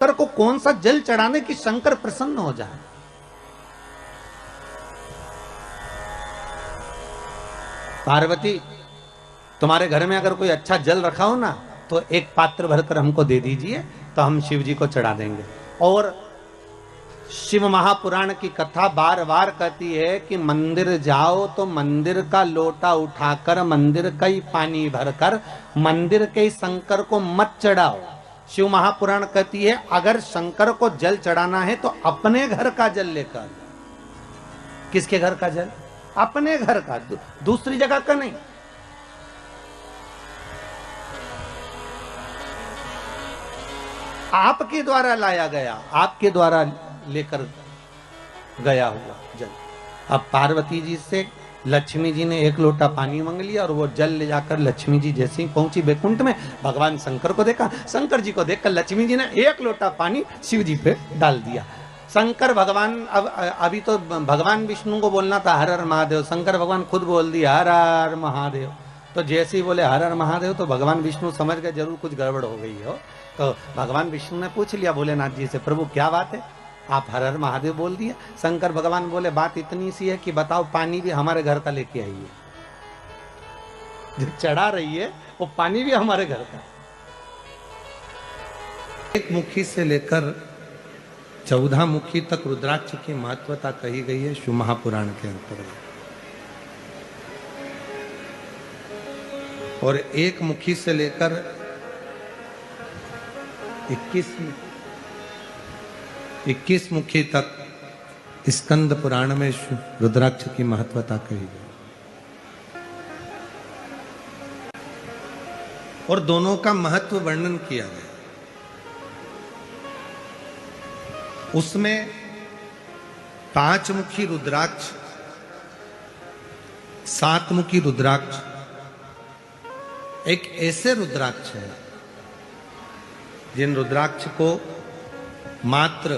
शंकर को कौन सा जल चढ़ाने की शंकर प्रसन्न हो जाए। पार्वती, तुम्हारे घर में अगर कोई अच्छा जल रखा हो ना तो एक पात्र भरकर हमको दे दीजिए, तो हम शिव जी को चढ़ा देंगे। और शिव महापुराण की कथा बार बार कहती है कि मंदिर जाओ तो मंदिर का लोटा उठाकर मंदिर का ही पानी भरकर मंदिर के शंकर को मत चढ़ाओ। शिव महापुराण कहती है अगर शंकर को जल चढ़ाना है तो अपने घर का जल लेकर। किसके घर का जल? अपने घर का, दूसरी जगह का नहीं। आपके द्वारा लाया गया, आपके द्वारा लेकर गया हुआ जल। अब पार्वती जी से लक्ष्मी जी ने एक लोटा पानी मांग लिया और वो जल ले जाकर लक्ष्मी जी जैसे ही पहुंची बैकुंठ में, भगवान शंकर को देखा, शंकर जी को देखकर लक्ष्मी जी ने एक लोटा पानी शिव जी पे डाल दिया। शंकर भगवान, अब अभी तो भगवान विष्णु को बोलना था हर हर महादेव, शंकर भगवान खुद बोल दिया हर हर महादेव। तो जैसे ही बोले हर हर महादेव तो भगवान विष्णु समझ गए जरूर कुछ गड़बड़ हो गई हो। तो भगवान विष्णु ने पूछ लिया भोलेनाथ जी से, प्रभु क्या बात है, आप हर हर महादेव बोल दिए। शंकर भगवान बोले बात इतनी सी है कि बताओ पानी भी हमारे घर का लेके आइए, जो चढ़ा रही है वो पानी भी हमारे घर का। एक मुखी से लेकर 14 मुखी तक रुद्राक्ष की महत्वता कही गई है शिव महापुराण के अंतर्गत। और एक मुखी से लेकर 21 मुखी तक स्कंद पुराण में रुद्राक्ष की महत्वता कही गई। और दोनों का महत्व वर्णन किया गया। उसमें 5 मुखी रुद्राक्ष, 7 मुखी रुद्राक्ष एक ऐसे रुद्राक्ष है जिन रुद्राक्ष को मात्र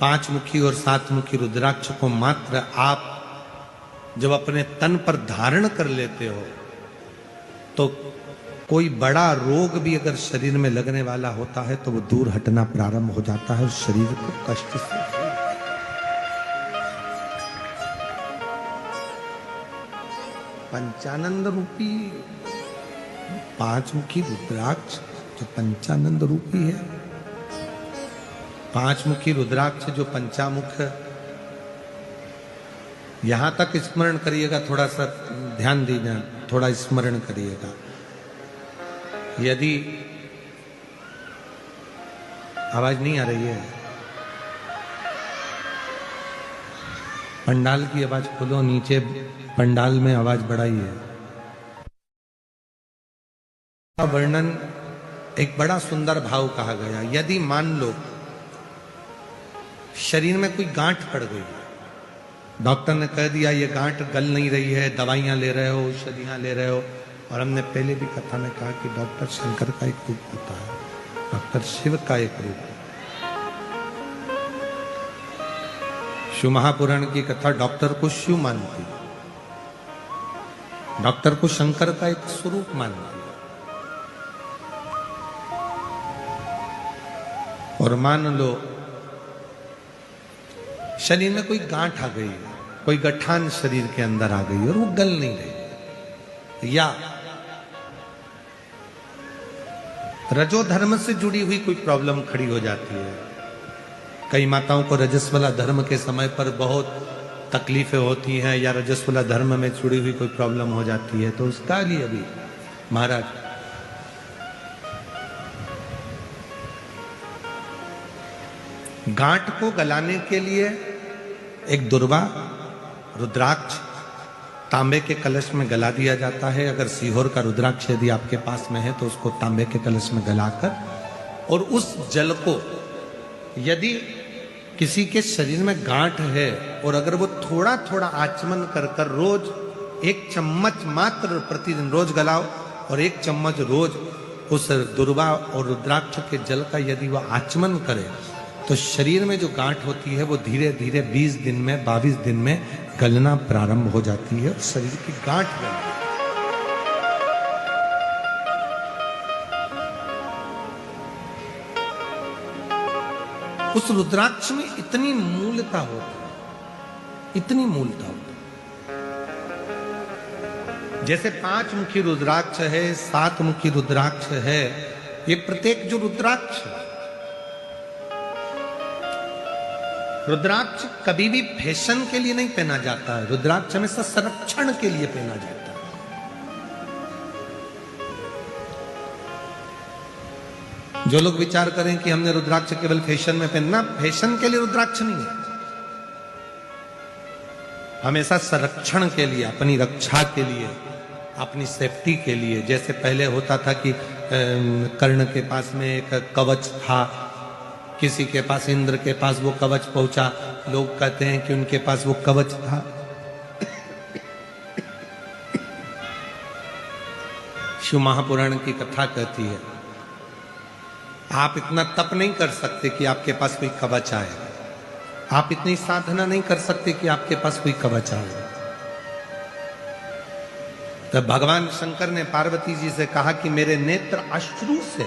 5 मुखी और 7 मुखी रुद्राक्ष को मात्र आप जब अपने तन पर धारण कर लेते हो तो कोई बड़ा रोग भी अगर शरीर में लगने वाला होता है तो वो दूर हटना प्रारंभ हो जाता है और शरीर को कष्ट से। पंचानंद रूपी 5 मुखी रुद्राक्ष जो पंचानंद रूपी है, 5 मुखी रुद्राक्ष जो पंचामुख, यहां तक स्मरण करिएगा, थोड़ा सा ध्यान दीजिए, थोड़ा स्मरण करिएगा। यदि आवाज नहीं आ रही है, पंडाल की आवाज खोलो, नीचे पंडाल में आवाज बढ़ाइए। वर्णन एक बड़ा सुंदर भाव कहा गया। यदि मान लो शरीर में कोई गांठ पड़ गई, डॉक्टर ने कह दिया ये गांठ गल नहीं रही है, दवाइयां ले रहे हो, औषधियां ले रहे हो, और हमने पहले भी कथा में कहा कि डॉक्टर शंकर का एक रूप होता है, डॉक्टर शिव का एक रूप है। शिव महापुराण की कथा डॉक्टर को शिव मानती है, डॉक्टर को शंकर का एक स्वरूप मानती है। और मान लो शरीर में कोई गांठ आ गई, कोई गठान शरीर के अंदर आ गई और वो गल नहीं रही, या रजोधर्म से जुड़ी हुई कोई प्रॉब्लम खड़ी हो जाती है। कई माताओं को रजस्वला धर्म के समय पर बहुत तकलीफें होती हैं, या रजस्वला धर्म में जुड़ी हुई कोई प्रॉब्लम हो जाती है, तो उसका लिए भी महाराज गांठ को गलाने के लिए एक दुर्वा रुद्राक्ष तांबे के कलश में गला दिया जाता है। अगर सीहोर का रुद्राक्ष यदि आपके पास में है तो उसको तांबे के कलश में गलाकर, और उस जल को यदि किसी के शरीर में गांठ है और अगर वो थोड़ा थोड़ा आचमन कर कर रोज 1 चम्मच मात्र प्रतिदिन रोज गलाओ, और 1 चम्मच रोज उस दुर्वा और रुद्राक्ष के जल का यदि वह आचमन करे तो शरीर में जो गांठ होती है वो धीरे धीरे 20 दिन में, 22 दिन में गलना प्रारंभ हो जाती है, शरीर की गांठ गलती। उस रुद्राक्ष में इतनी मूलता होती है, इतनी मूलता होती है। जैसे 5 मुखी रुद्राक्ष है, 7 मुखी रुद्राक्ष है, ये प्रत्येक जो रुद्राक्ष है, रुद्राक्ष कभी भी फैशन के लिए नहीं पहना जाता है, रुद्राक्ष हमेशा संरक्षण के लिए पहना जाता है। जो लोग विचार करें कि हमने रुद्राक्ष केवल फैशन में पहनना, फैशन के लिए रुद्राक्ष नहीं है, हमेशा संरक्षण के लिए, अपनी रक्षा के लिए, अपनी सेफ्टी के लिए। जैसे पहले होता था कि कर्ण के पास में एक कवच था, किसी के पास, इंद्र के पास वो कवच पहुंचा, लोग कहते हैं कि उनके पास वो कवच था। शिव महापुराण की कथा कहती है, आप इतना तप नहीं कर सकते कि आपके पास कोई कवच आए, आप इतनी साधना नहीं कर सकते कि आपके पास कोई कवच आए। तो भगवान शंकर ने पार्वती जी से कहा कि मेरे नेत्र अश्रु से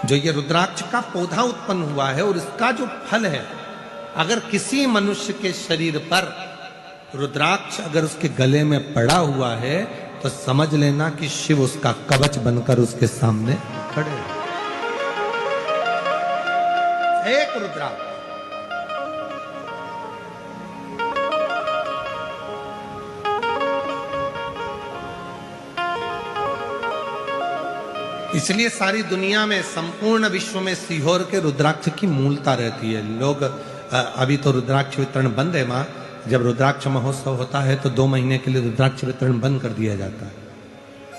जो ये रुद्राक्ष का पौधा उत्पन्न हुआ है और इसका जो फल है, अगर किसी मनुष्य के शरीर पर रुद्राक्ष अगर उसके गले में पड़ा हुआ है तो समझ लेना कि शिव उसका कवच बनकर उसके सामने खड़े हैं। एक रुद्राक्ष, इसलिए सारी दुनिया में, संपूर्ण विश्व में सीहोर के रुद्राक्ष की मूलता रहती है। लोग अभी तो रुद्राक्ष वितरण बंद है माँ, जब रुद्राक्ष महोत्सव होता है तो 2 महीने के लिए रुद्राक्ष वितरण बंद कर दिया जाता है।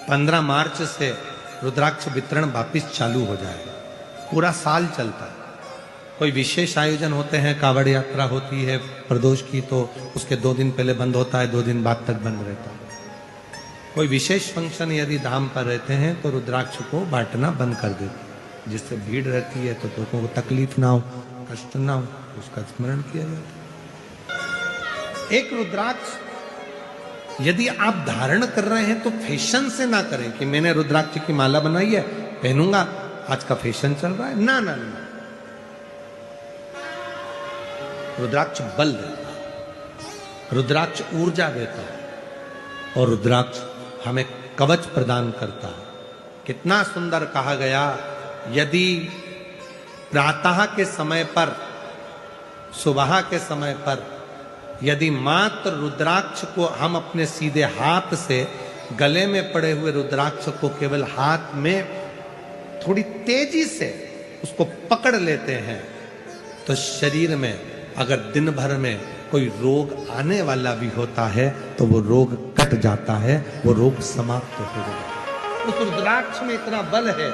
15 मार्च से रुद्राक्ष वितरण वापिस चालू हो जाएगा, पूरा साल चलता है। कोई विशेष आयोजन होते हैं, कावड़ यात्रा होती है प्रदोष की, तो उसके 2 दिन पहले बंद होता है, 2 दिन बाद तक बंद रहता है। कोई विशेष फंक्शन यदि धाम पर रहते हैं तो रुद्राक्ष को बांटना बंद कर देते हैं, जिससे भीड़ रहती है तो लोगों को तकलीफ ना हो, कष्ट ना हो, उसका स्मरण किया जाता है। एक रुद्राक्ष यदि आप धारण कर रहे हैं तो फैशन से ना करें कि मैंने रुद्राक्ष की माला बनाई है, पहनूंगा, आज का फैशन चल रहा है। ना ना ना, रुद्राक्ष बल देता है, रुद्राक्ष ऊर्जा देता है और रुद्राक्ष हमें कवच प्रदान करता है। कितना सुंदर कहा गया, यदि प्रातः के समय पर, सुबह के समय पर यदि मात्र रुद्राक्ष को हम अपने सीधे हाथ से, गले में पड़े हुए रुद्राक्ष को केवल हाथ में थोड़ी तेजी से उसको पकड़ लेते हैं तो शरीर में अगर दिन भर में कोई रोग आने वाला भी होता है तो वो रोग कट जाता है, वो रोग समाप्त हो जाता है। उस रुद्राक्ष में इतना बल है।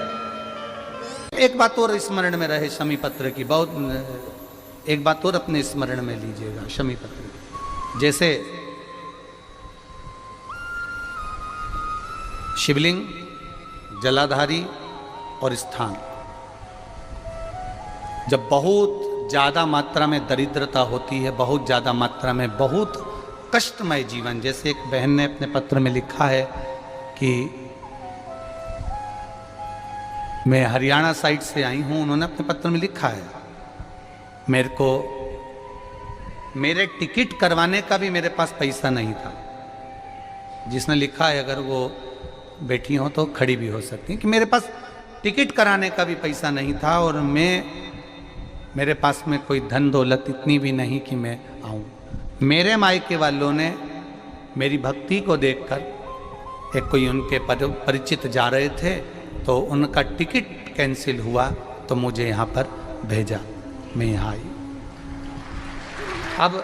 एक बात और स्मरण में रहे शमी पत्र की, बहुत एक बात और अपने स्मरण में लीजिएगा शमी पत्र की। जैसे शिवलिंग, जलाधारी और स्थान, जब बहुत ज्यादा मात्रा में दरिद्रता होती है, बहुत ज्यादा मात्रा में बहुत कष्टमय जीवन, जैसे एक बहन ने अपने पत्र में लिखा है कि मैं हरियाणा साइड से आई हूं, उन्होंने अपने पत्र में लिखा है, मेरे को मेरे टिकट करवाने का भी मेरे पास पैसा नहीं था। जिसने लिखा है, अगर वो बैठी हो तो खड़ी भी हो सकती है, कि मेरे पास टिकट कराने का भी पैसा नहीं था और मेरे पास में कोई धन दौलत इतनी भी नहीं कि मैं आऊं। मेरे मायके वालों ने मेरी भक्ति को देखकर, एक कोई उनके परिचित जा रहे थे तो उनका टिकट कैंसिल हुआ तो मुझे यहाँ पर भेजा, मैं यहाँ आई। अब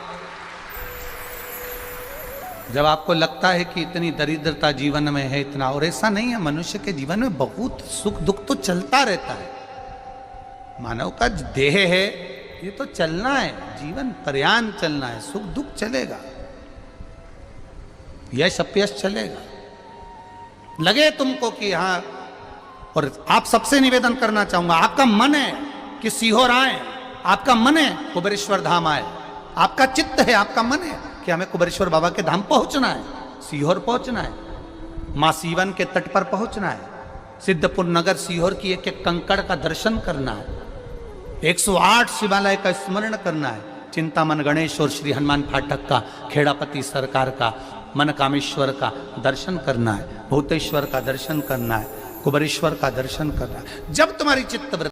जब आपको लगता है कि इतनी दरिद्रता जीवन में है, इतना, और ऐसा नहीं है, मनुष्य के जीवन में बहुत सुख दुख तो चलता रहता है। मानव का देह है, ये तो चलना है, जीवन पर्यान चलना है, सुख दुख चलेगा, यश अपयश चलेगा। लगे तुमको कि हाँ, और आप सबसे निवेदन करना चाहूंगा, आपका मन है कि सीहोर आए, आपका मन है कुबेरेश्वर धाम आए, आपका चित्त है, आपका मन है कि हमें कुबेरेश्वर बाबा के धाम पहुंचना है, सीहोर पहुंचना है, मां सीवन के तट पर पहुंचना है, सिद्धपुर नगर सीहोर की एक एक कंकड़ का दर्शन करना है, 108 शिवालय का स्मरण करना है। चिंतामन गणेश और श्री हनुमान फाटक का, खेड़ापति सरकार का, मनकामेश्वर का दर्शन करना है, भूतेश्वर का दर्शन करना है, कुबरेश्वर का दर्शन करना है। जब तुम्हारी चित्त